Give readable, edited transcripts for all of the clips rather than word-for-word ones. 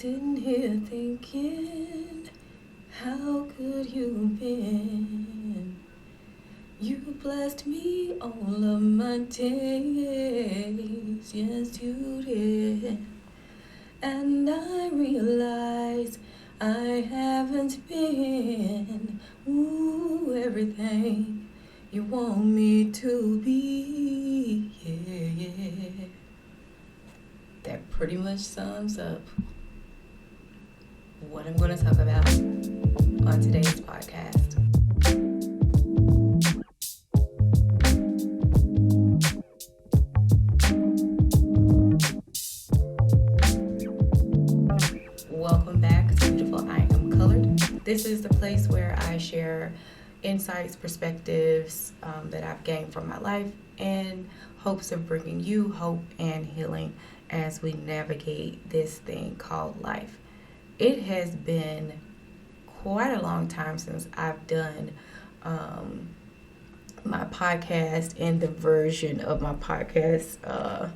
Sitting here thinking, how good you've been. You blessed me all of my days, yes you did. And I realize I haven't been, everything you want me to be, yeah. That pretty much sums up what I'm going to talk about on today's podcast. Welcome back to Beautiful, I Am Colored. This is the place where I share insights, perspectives that I've gained from my life in hopes of bringing you hope and healing as we navigate this thing called life. It has been quite a long time since I've done my podcast and the version of my podcast that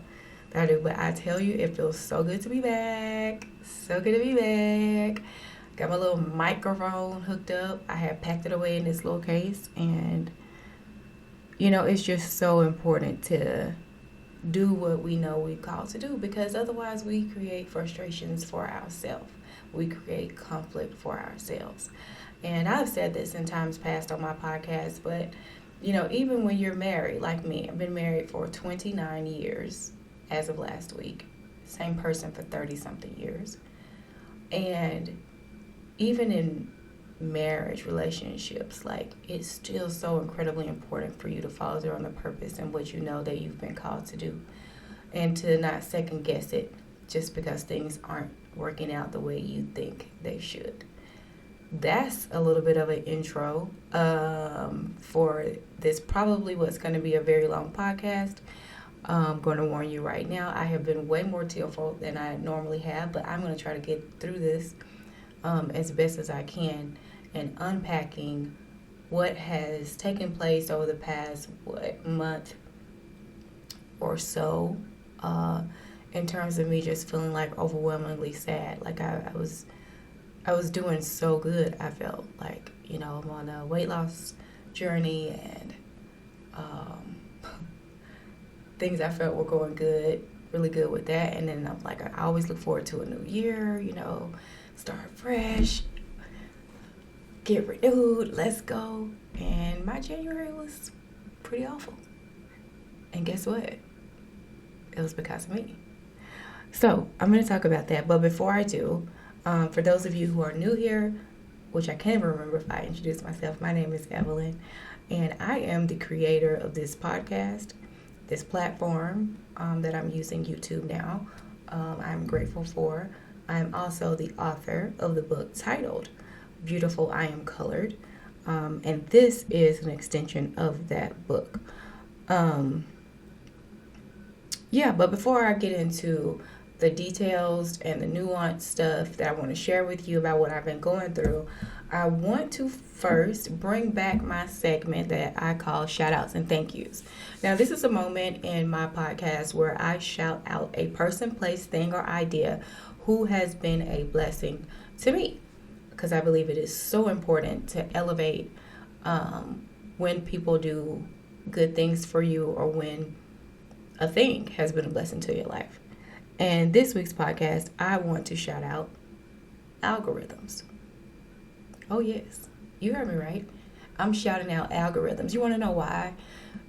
I do. But I tell you, it feels so good to be back. So good to be back. Got my little microphone hooked up. I had packed it away in this little case. And, it's just so important to do what we know we're called to do, because otherwise we create frustrations for ourselves. We create conflict for ourselves. And I've said this in times past on my podcast, but, even when you're married, like me, I've been married for 29 years as of last week. Same person for 30-something years. And even in marriage relationships, it's still so incredibly important for you to follow through on the purpose and what you know that you've been called to do, and to not second guess it just because things aren't working out the way you think they should. That's a little bit of an intro for this, probably what's going to be a very long podcast. I'm going to warn you right now, I have been way more tearful than I normally have, but I'm going to try to get through this as best as I can, and unpacking what has taken place over the past month or so, in terms of me just feeling overwhelmingly sad. I was doing so good. I felt like, I'm on a weight loss journey, and things I felt were going good, really good with that. And then I always look forward to a new year, start fresh, get renewed, let's go. And my January was pretty awful. And guess what? It was because of me. So I'm going to talk about that. But before I do, for those of you who are new here, which I can't even remember if I introduced myself, my name is Evelyn, and I am the creator of this podcast, this platform that I'm using, YouTube now. I'm grateful for. I'm also the author of the book titled Beautiful, I Am Colored, and this is an extension of that book. But before I get into the details and the nuanced stuff that I want to share with you about what I've been going through, I want to first bring back my segment that I call shout outs and thank yous. Now, this is a moment in my podcast where I shout out a person, place, thing, or idea who has been a blessing to me, because I believe it is so important to elevate when people do good things for you, or when a thing has been a blessing to your life. And this week's podcast, I want to shout out algorithms. Oh yes, you heard me right. I'm shouting out algorithms. You want to know why?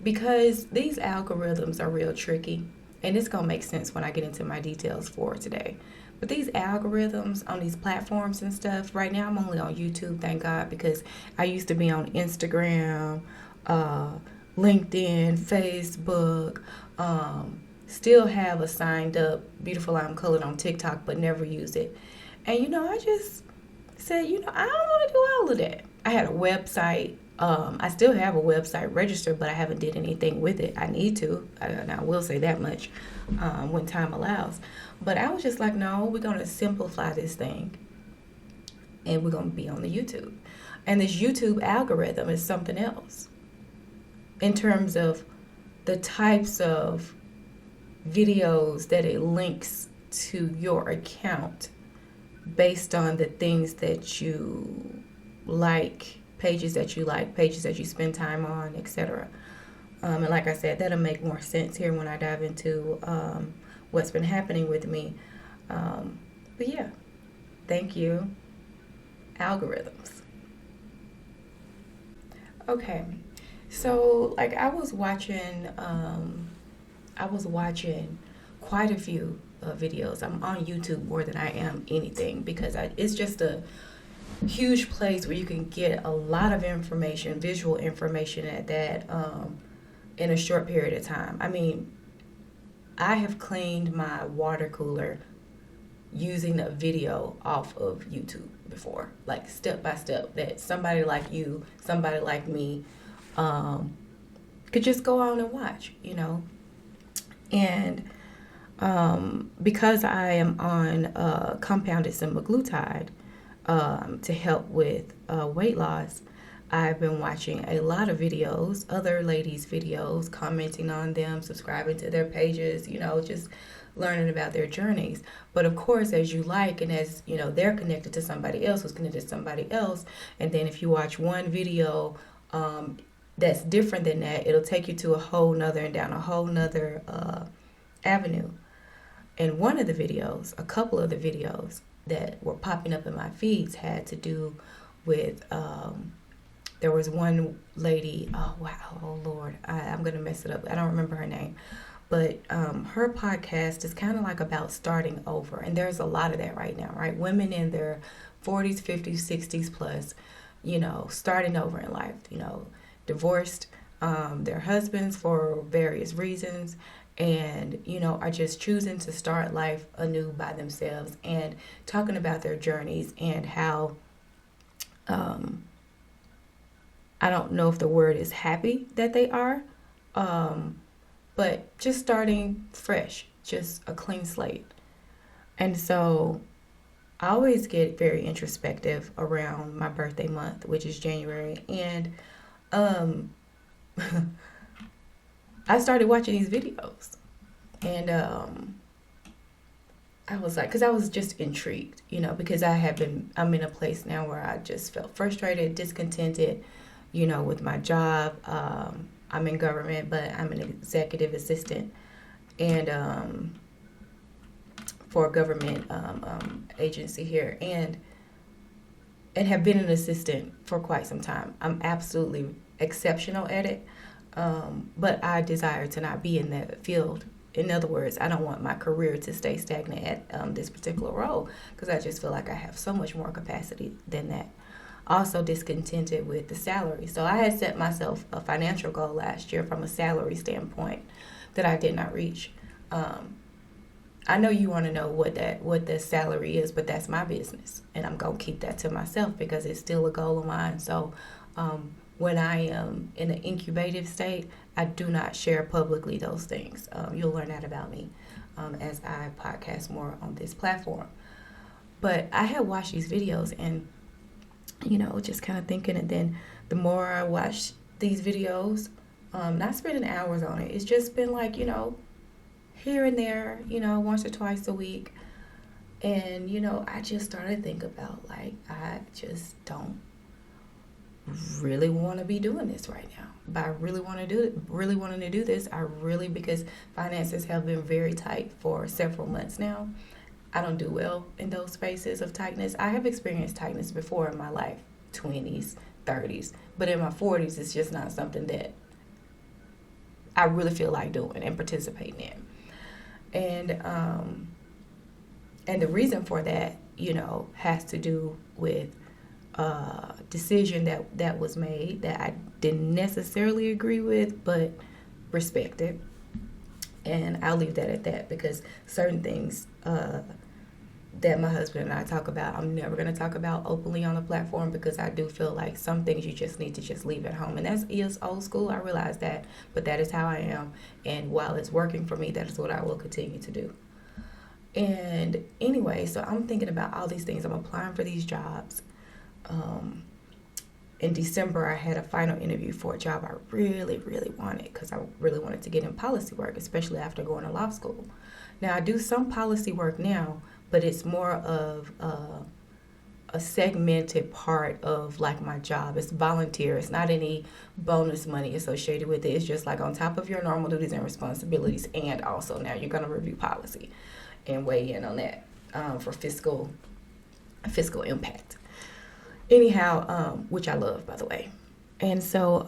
Because these algorithms are real tricky, and it's going to make sense when I get into my details for today. But these algorithms on these platforms and stuff, right now I'm only on YouTube, thank God, because I used to be on Instagram, LinkedIn, Facebook, still have a signed up Beautiful, I Am Colored on TikTok, but never use it. And I just said, I don't want to do all of that. I had a website. I still have a website registered, but I haven't did anything with it. I need to, and I will say that much when time allows. But I was just like, no, we're going to simplify this thing, and we're going to be on the YouTube. And this YouTube algorithm is something else in terms of the types of videos that it links to your account based on the things that you like, pages that you like, pages that you spend time on, etc. And like I said, that'll make more sense here when I dive into what's been happening with me. But yeah, thank you, algorithms. Okay, so like I was watching quite a few videos. I'm on YouTube more than I am anything because it's just a huge place where you can get a lot of information, visual information at that in a short period of time. I mean, I have cleaned my water cooler using a video off of YouTube before, like step by step, that somebody like you, somebody like me, could just go on and watch, you know. And because I am on compounded semaglutide to help with weight loss, I've been watching a lot of videos, other ladies' videos, commenting on them, subscribing to their pages, you know, just learning about their journeys. But of course, as you like, and as you know, they're connected to somebody else who's connected to somebody else. And then if you watch one video that's different than that, it'll take you to a whole nother and down a whole nother avenue. And one of the videos, a couple of the videos that were popping up in my feeds had to do with there was one lady, oh wow, oh Lord, I'm going to mess it up. I don't remember her name. But her podcast is kind of like about starting over. And there's a lot of that right now, right? Women in their 40s, 50s, 60s plus, you know, starting over in life, you know, divorced their husbands for various reasons, and, you know, are just choosing to start life anew by themselves and talking about their journeys and how I don't know if the word is happy that they are, but just starting fresh, just a clean slate. And so I always get very introspective around my birthday month, which is January. And I started watching these videos. And I was like, because I was just intrigued, you know, because I'm in a place now where I just felt frustrated, discontented, you know, with my job. I'm in government, but I'm an executive assistant and for a government agency here, and have been an assistant for quite some time. I'm absolutely exceptional at it, but I desire to not be in that field. In other words, I don't want my career to stay stagnant at this particular role because I just feel like I have so much more capacity than that. Also discontented with the salary. So I had set myself a financial goal last year from a salary standpoint that I did not reach. I know you want to know what the salary is, but that's my business, and I'm gonna keep that to myself because it's still a goal of mine. So when I am in an incubative state, I do not share publicly those things. You'll learn that about me as I podcast more on this platform. But I had watched these videos and, you know, just kind of thinking, and then the more I watch these videos, not spending hours on it, it's just been like, you know, here and there, you know, once or twice a week. And, you know, I just started to think about, like, I just don't really want to be doing this right now. But I really wanting to do this, because finances have been very tight for several months now. I don't do well in those spaces of tightness. I have experienced tightness before in my life, 20s, 30s. But in my 40s, it's just not something that I really feel like doing and participating in. And the reason for that, you know, has to do with a decision that was made that I didn't necessarily agree with, but respected. And I'll leave that at that, because certain things that my husband and I talk about, I'm never going to talk about openly on the platform, because I do feel like some things you just need to just leave at home. And that is old school, I realize that, but that is how I am. And while it's working for me, that is what I will continue to do. And anyway, so I'm thinking about all these things. I'm applying for these jobs. In December, I had a final interview for a job I really, really wanted, because I really wanted to get in policy work, especially after going to law school. Now, I do some policy work now, but it's more of a segmented part of like my job. It's volunteer. It's not any bonus money associated with it. It's just like on top of your normal duties and responsibilities, and also now you're going to review policy and weigh in on that for fiscal impact. Anyhow, which I love, by the way. And so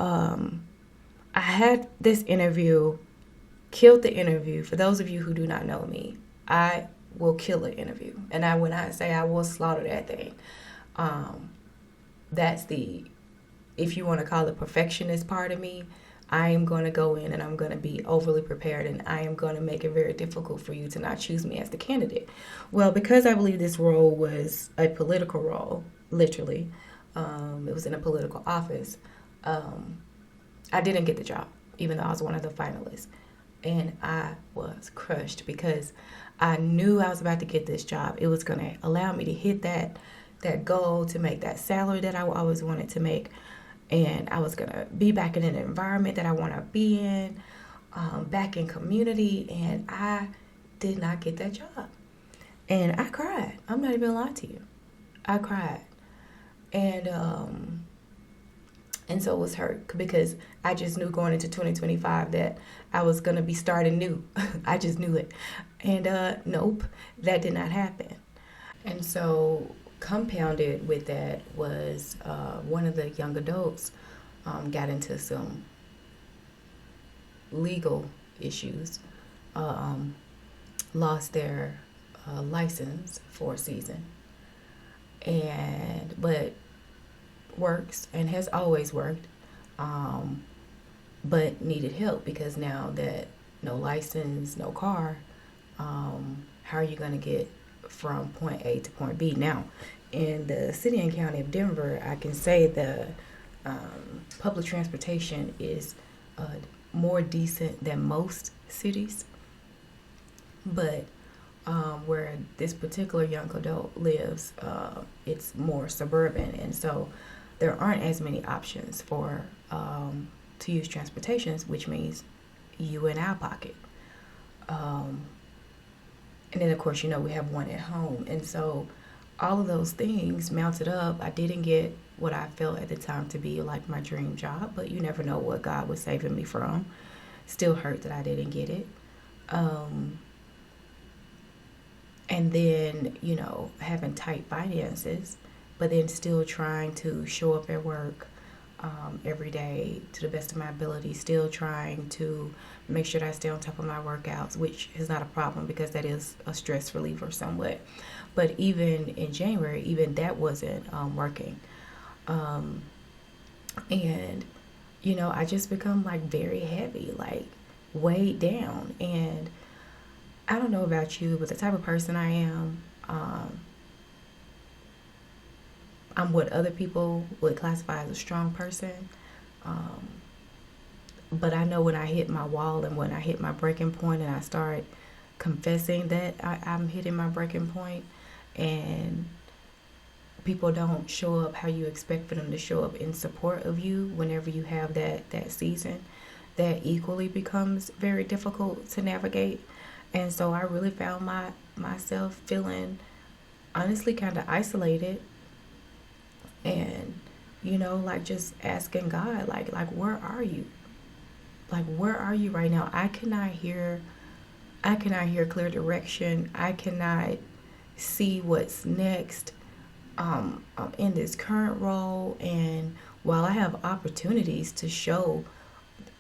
I had this interview, killed the interview. For those of you who do not know me, I will kill an interview. And when I say I will slaughter that thing, that's the, if you want to call it perfectionist part of me. I am going to go in and I'm going to be overly prepared, and I am going to make it very difficult for you to not choose me as the candidate. Well, because I believe this role was a political role, literally, it was in a political office, I didn't get the job, even though I was one of the finalists. And I was crushed because I knew I was about to get this job. It was going to allow me to hit that goal, to make that salary that I always wanted to make. And I was going to be back in an environment that I want to be in, back in community. And I did not get that job. And I cried. I'm not even lying to you. I cried. And so it was hurt because I just knew going into 2025 that I was going to be starting new. I just knew it. And nope, that did not happen. And so compounded with that was one of the young adults got into some legal issues, lost their license for a season, but works and has always worked, but needed help because now that no license, no car, how are you going to get from point A to point B? Now, in the city and county of Denver, I can say the public transportation is more decent than most cities, but where this particular young adult lives, it's more suburban, and so there aren't as many options for to use transportations, which means you in our pocket. And then, of course, we have one at home. And so all of those things mounted up. I didn't get what I felt at the time to be like my dream job, but you never know what God was saving me from. Still hurt that I didn't get it. And then, having tight finances, but then still trying to show up at work every day to the best of my ability, still trying to make sure that I stay on top of my workouts, which is not a problem because that is a stress reliever somewhat. But even in January, even that wasn't working. And, I just become like very heavy, like weighed down. And I don't know about you, but the type of person I am, I'm what other people would classify as a strong person. But I know when I hit my wall and when I hit my breaking point and I start confessing that I'm hitting my breaking point, and people don't show up how you expect for them to show up in support of you whenever you have that season, that equally becomes very difficult to navigate. And so I really found myself feeling honestly kind of isolated, and like just asking God, like where are you? Like, where are you right now? I cannot hear clear direction. I cannot see what's next. I'm in this current role, and while I have opportunities to show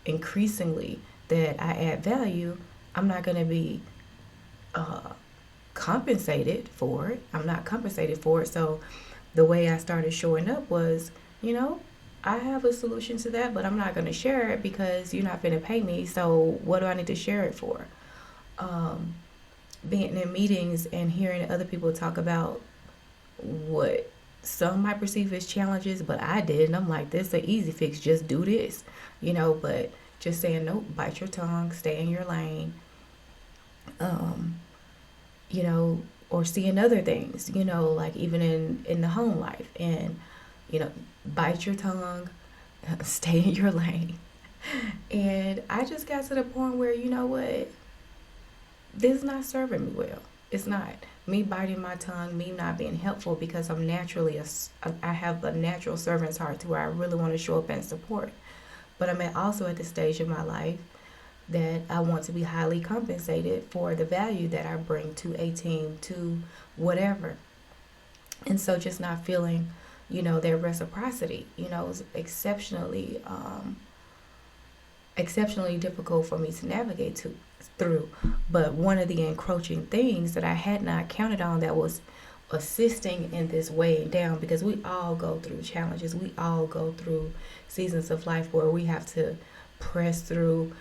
increasingly that I add value, I'm not going to be compensated for it. I'm not compensated for it. So the way I started showing up was, I have a solution to that, but I'm not going to share it because you're not going to pay me. So what do I need to share it for? Being in meetings and hearing other people talk about what some might perceive as challenges, but I did. And I'm like, this is an easy fix. Just do this, but just saying, nope, bite your tongue, stay in your lane, or seeing other things, like even in the home life, and, bite your tongue, stay in your lane. And I just got to the point where, this is not serving me well. It's not. me biting my tongue, me not being helpful because I'm naturally I have a natural servant's heart to where I really want to show up and support. But I'm also at the stage of my life that I want to be highly compensated for the value that I bring to a team, to whatever. And so just not feeling, their reciprocity, is exceptionally difficult for me to navigate through. But one of the encroaching things that I had not counted on that was assisting in this weighing down, because we all go through challenges. We all go through seasons of life where we have to press through,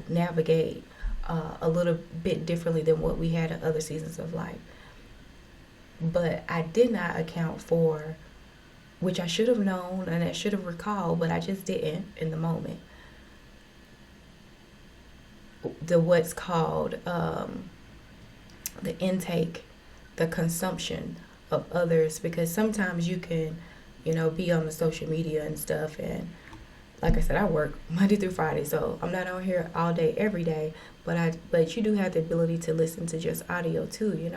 navigate a little bit differently than what we had in other seasons of life. But I did not account for, which I should have known and I should have recalled, but I just didn't in the moment, the what's called the intake, the consumption of others. Because sometimes you can, be on the social media and stuff, and like I said, I work Monday through Friday, so I'm not on here all day every day, but you do have the ability to listen to just audio too,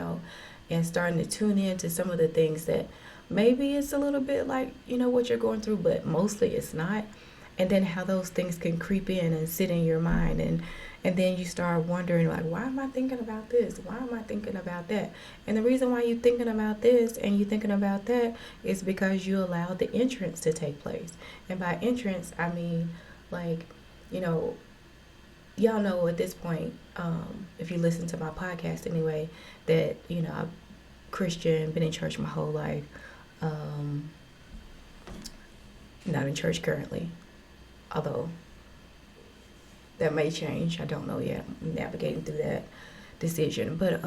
and starting to tune in to some of the things that maybe it's a little bit like, what you're going through, but mostly it's not. And then how those things can creep in and sit in your mind, and then you start wondering, like, why am I thinking about this? Why am I thinking about that? And the reason why you're thinking about this and you're thinking about that is because you allowed the entrance to take place. And by entrance, I mean, like, y'all know at this point, if you listen to my podcast anyway, that, I'm Christian, been in church my whole life, not in church currently, although that may change. I don't know yet. I'm navigating through that decision. But,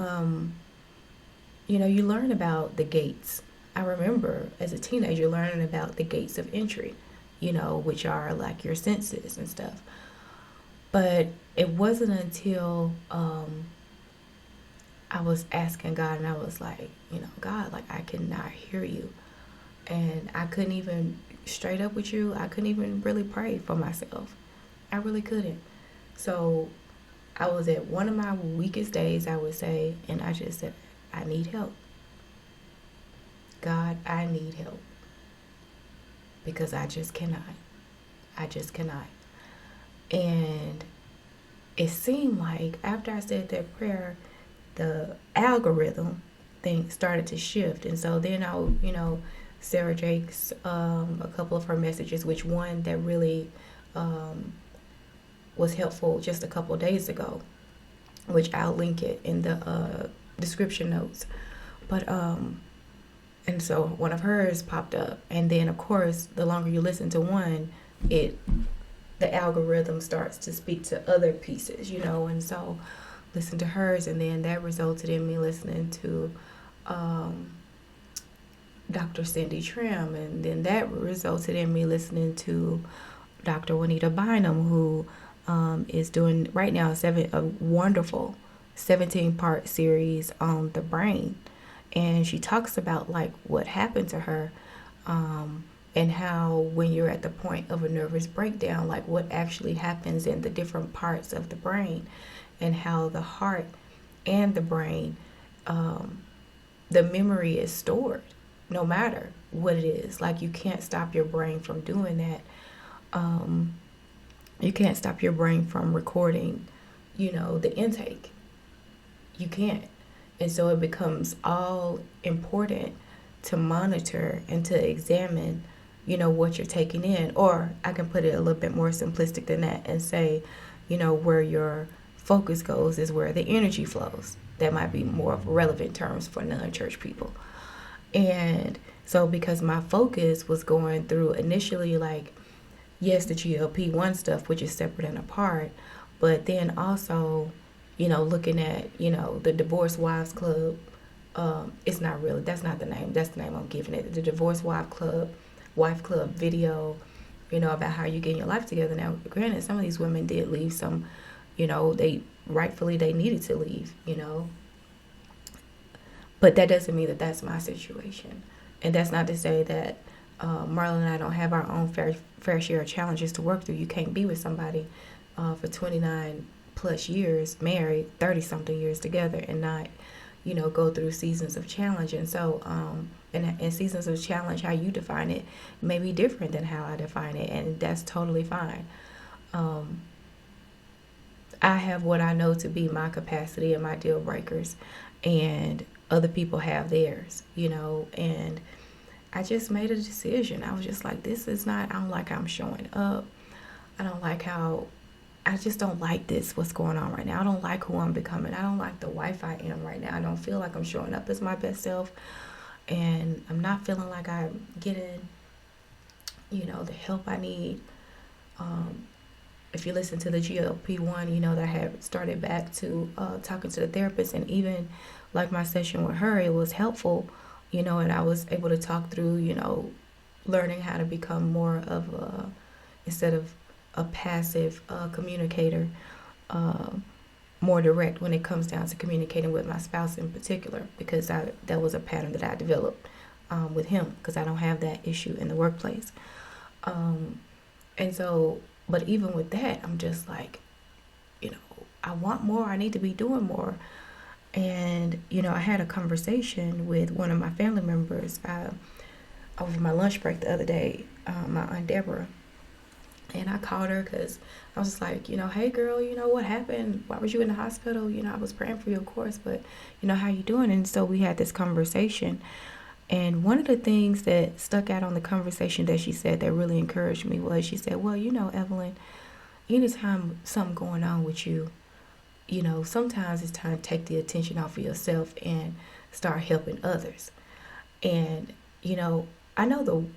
you learn about the gates. I remember as a teenager learning about the gates of entry, which are like your senses and stuff. But it wasn't until I was asking God, and I was like, God, like, I cannot hear you. And I couldn't even, straight up with you, I couldn't even really pray for myself. I really couldn't. So I was at one of my weakest days, I would say, and I just said, I need help. God, I need help. Because I just cannot. I just cannot. And it seemed like after I said that prayer, the algorithm thing started to shift. And so then Sarah Jake's, a couple of her messages, which one that really was helpful just a couple of days ago, which I'll link it in the description notes. But and so one of hers popped up, and then of course the longer you listen to one, the algorithm starts to speak to other pieces, and so listen to hers, and then that resulted in me listening to Dr. Cindy Trim, and then that resulted in me listening to Dr. Juanita Bynum, who is doing right now a wonderful 17-part series on the brain. And she talks about like what happened to her, and how when you're at the point of a nervous breakdown, like what actually happens in the different parts of the brain, and how the heart and the brain, the memory is stored no matter what it is. Like, you can't stop your brain from doing that. You can't stop your brain from recording, the intake. You can't. And so it becomes all important to monitor and to examine, what you're taking in. Or I can put it a little bit more simplistic than that and say, where your focus goes is where the energy flows. That might be more of relevant terms for non-church people. And so because my focus was going through initially, like, yes, the GLP-1 stuff, which is separate and apart, but then also, looking at, the Divorced Wives Club. It's not really, that's not the name. That's the name I'm giving it. The Divorced Wife Club video, about how you get your life together. Now, granted, some of these women did leave some, they needed to leave, But that doesn't mean that that's my situation. And that's not to say that Marlon and I don't have our own fair share of challenges to work through. You can't be with somebody for 29 plus years, married, 30 something years together, and not, go through seasons of challenge. And so, in seasons of challenge, how you define it may be different than how I define it, and that's totally fine. I have what I know to be my capacity and my deal breakers, and other people have theirs, and I just made a decision. I was just like, this is not, I don't like how I'm showing up. I just don't like this, what's going on right now. I don't like who I'm becoming. I don't like the wife I am right now. I don't feel like I'm showing up as my best self, and I'm not feeling like I'm getting, the help I need. If you listen to the GLP-1, that I had started back to talking to the therapist, and even like my session with her, it was helpful, and I was able to talk through, learning how to become more of instead of a passive communicator, more direct when it comes down to communicating with my spouse in particular, because that was a pattern that I developed with him, because I don't have that issue in the workplace. And so, but even with that, I'm just like, I want more. I need to be doing more. And, I had a conversation with one of my family members over my lunch break the other day, my Aunt Deborah. And I called her because I was like, hey, girl, what happened? Why was you in the hospital? I was praying for you, of course, but, how you doing? And so we had this conversation. And one of the things that stuck out on the conversation that she said that really encouraged me was, she said, well, Evelyn, anytime something going on with you, sometimes it's time to take the attention off of yourself and start helping others. And, I know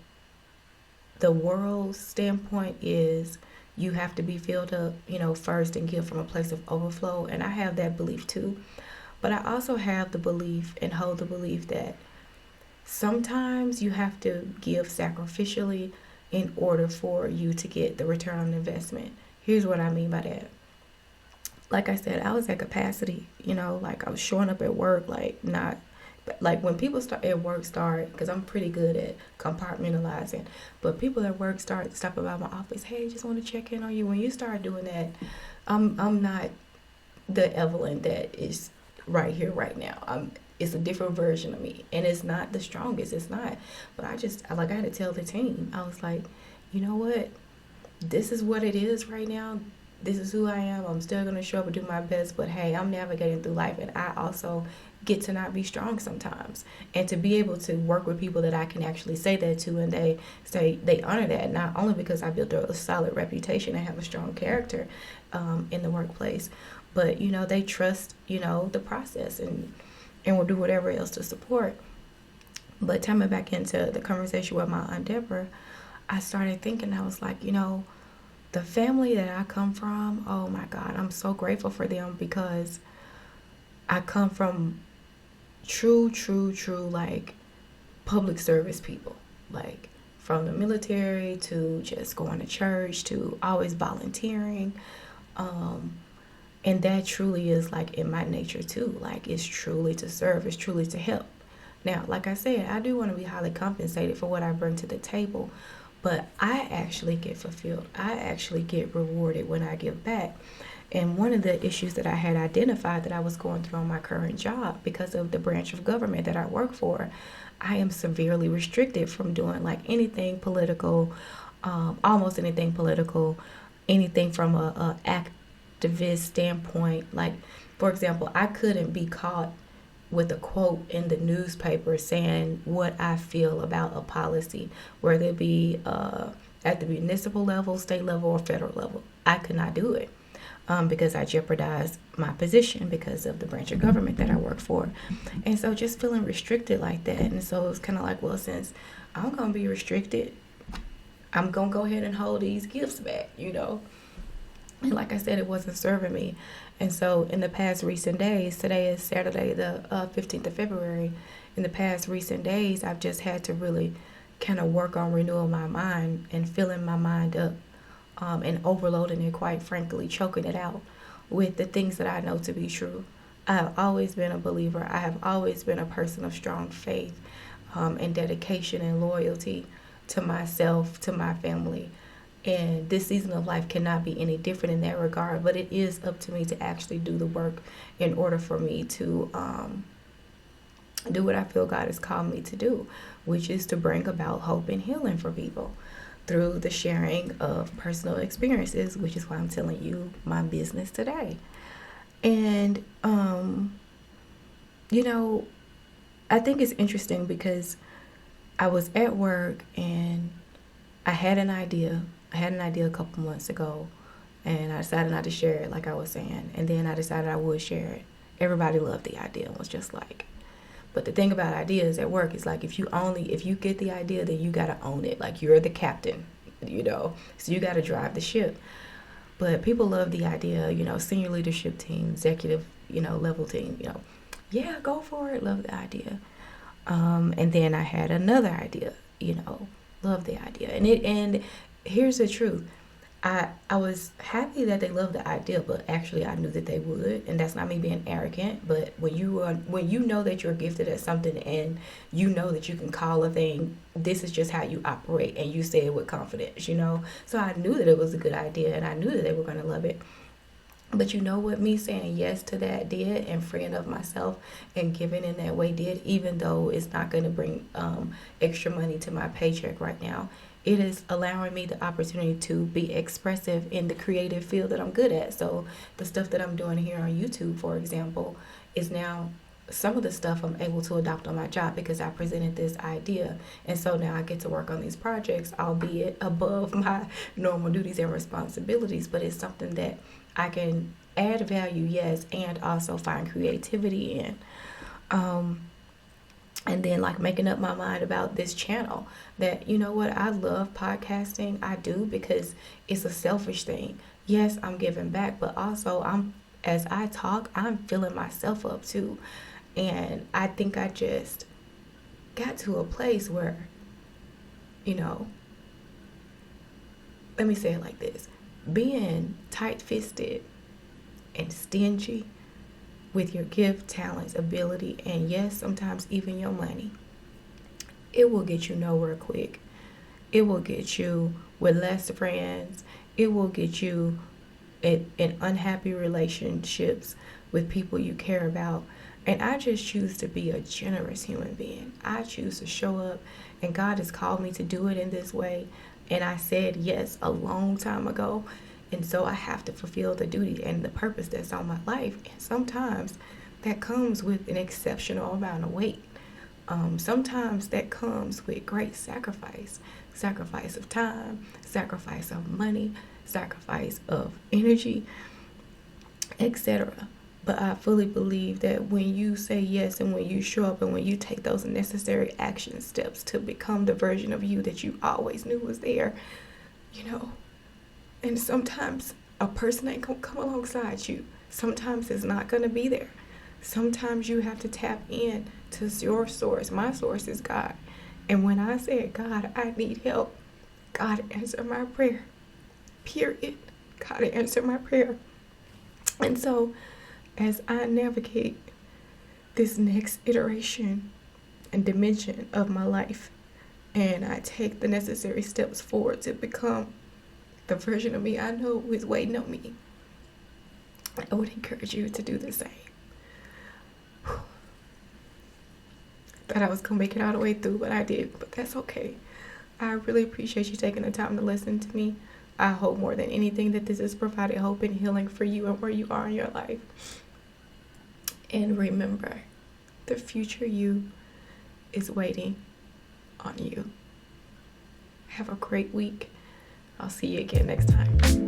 the world's standpoint is you have to be filled up, first, and give from a place of overflow. And I have that belief too. But I also have the belief and hold the belief that sometimes you have to give sacrificially in order for you to get the return on investment. Here's what I mean by that. Like I said, I was at capacity, like I was showing up at work, like when people start, because I'm pretty good at compartmentalizing, but people at work start stopping by my office, hey, just want to check in on you. When you start doing that, I'm not the Evelyn that is right here, right now. It's a different version of me, and it's not the strongest. It's not. But I had to tell the team. I was like, you know what? This is what it is right now. This is who I am. I'm still going to show up and do my best. But, hey, I'm navigating through life, and I also get to not be strong sometimes. And to be able to work with people that I can actually say that to, and they honor that, not only because I built a solid reputation and have a strong character in the workplace, but, they trust, the process and will do whatever else to support. But coming back into the conversation with my Aunt Deborah, I started thinking, I was like, the family that I come from, oh my God, I'm so grateful for them, because I come from true, like public service people, like from the military to just going to church to always volunteering. And that truly is like in my nature too. Like it's truly to serve, it's truly to help. Now, like I said, I do want to be highly compensated for what I bring to the table, but I actually get fulfilled. I actually get rewarded when I give back. And one of the issues that I had identified that I was going through on my current job, because of the branch of government that I work for, I am severely restricted from doing like anything political, almost anything political, anything from a activist standpoint. Like, for example, I couldn't be caught with a quote in the newspaper saying what I feel about a policy, whether it be at the municipal level, state level, or federal level. I could not do it because I jeopardized my position because of the branch of government that I work for. And so just feeling restricted like that. And so it was kind of like, well, since I'm going to be restricted, I'm going to go ahead and hold these gifts back, And like I said, it wasn't serving me. And so in the past recent days, today is Saturday, the 15th of February. In the past recent days, I've just had to really kind of work on renewing my mind and filling my mind up and overloading it, quite frankly, choking it out with the things that I know to be true. I have always been a believer. I have always been a person of strong faith and dedication and loyalty to myself, to my family. And this season of life cannot be any different in that regard, but it is up to me to actually do the work in order for me to do what I feel God has called me to do, which is to bring about hope and healing for people through the sharing of personal experiences, which is why I'm telling you my business today. And, you know, I think it's interesting because I was at work and I had an idea. I had an idea a couple months ago, and I decided not to share it, like I was saying. And then I decided I would share it. Everybody loved the idea and was just like, but the thing about ideas at work is like, if you get the idea, then you got to own it. Like, you're the captain, so you got to drive the ship. But people love the idea, senior leadership team, executive, level team, yeah, go for it. Love the idea. And then I had another idea, love the idea. And here's the truth. I was happy that they loved the idea, but actually I knew that they would, and that's not me being arrogant. But when you know that you're gifted at something, and you know that you can call a thing, this is just how you operate, and you say it with confidence, So I knew that it was a good idea, and I knew that they were going to love it. But you know what me saying yes to that did, and freeing up myself and giving in that way did, even though it's not going to bring extra money to my paycheck right now. It is allowing me the opportunity to be expressive in the creative field that I'm good at. So the stuff that I'm doing here on YouTube, for example, is now some of the stuff I'm able to adopt on my job because I presented this idea. And so now I get to work on these projects, albeit above my normal duties and responsibilities. But it's something that I can add value, yes, and also find creativity in. And then like making up my mind about this channel that, you know what, I love podcasting. I do, because it's a selfish thing. Yes, I'm giving back, but also as I talk, I'm filling myself up too. And I think I just got to a place where, let me say it like this. Being tight-fisted and stingy with your gift, talents, ability, and yes, sometimes even your money, it will get you nowhere quick. It will get you with less friends. It will get you in unhappy relationships with people you care about. And I just choose to be a generous human being. I choose to show up, and God has called me to do it in this way. And I said yes a long time ago. And so I have to fulfill the duty and the purpose that's on my life. And sometimes that comes with an exceptional amount of weight. Sometimes that comes with great sacrifice of time, sacrifice of money, sacrifice of energy, etc. But I fully believe that when you say yes, and when you show up, and when you take those necessary action steps to become the version of you that you always knew was there, and sometimes a person ain't gonna come alongside you. Sometimes it's not gonna be there. Sometimes you have to tap in to your source. My source is God. And when I said, God, I need help, God answered my prayer. Period. God answered my prayer. And so as I navigate this next iteration and dimension of my life, and I take the necessary steps forward to become the version of me I know who is waiting on me, I would encourage you to do the same. Thought I was going to make it all the way through, but I did. But that's okay. I really appreciate you taking the time to listen to me. I hope more than anything that this has provided hope and healing for you and where you are in your life. And remember, the future you is waiting on you. Have a great week. I'll see you again next time.